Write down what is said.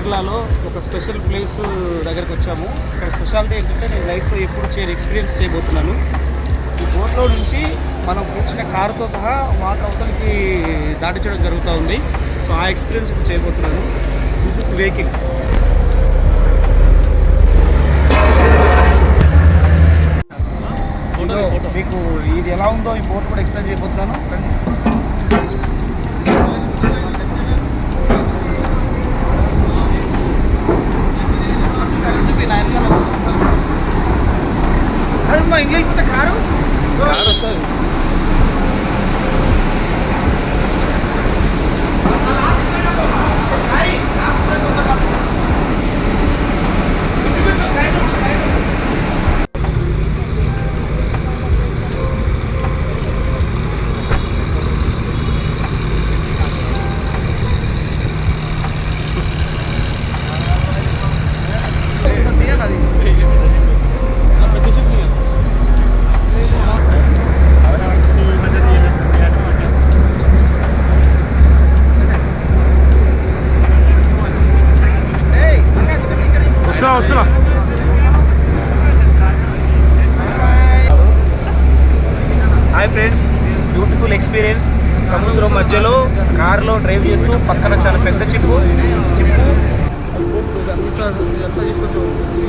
కేరళలో ఒక special place దగ్గరికి వచ్చాము. ఇక్కడ స్పెషాలిటీ ఏంటంటే నేను లైఫ్లో ఎప్పుడు చేయని ఎక్స్పీరియన్స్ చేయబోతున్నాను. ఈ బోట్లో నుంచి మనం కూర్చునే కారుతో సహా వాటర్ అవతలకి దాటించడం జరుగుతూ ఉంది. సో ఆ ఎక్స్పీరియన్స్ ఇప్పుడు చేయబోతున్నాను. This is waking. మీకు ఇది ఎలా ఉందో ఈ బోట్ కూడా ఎక్స్ప్లెయిన్ చేయబోతున్నాను. ఇంగ్లీష్ కారు వస్తుంది. వస్తున్నా. Hi friends, this beautiful experience. సముద్రం మధ్యలో కార్లో డ్రైవ్ చేస్తూ పక్కన చాలా పెద్ద చిప్పు ఇదంతా తీసుకొచ్చి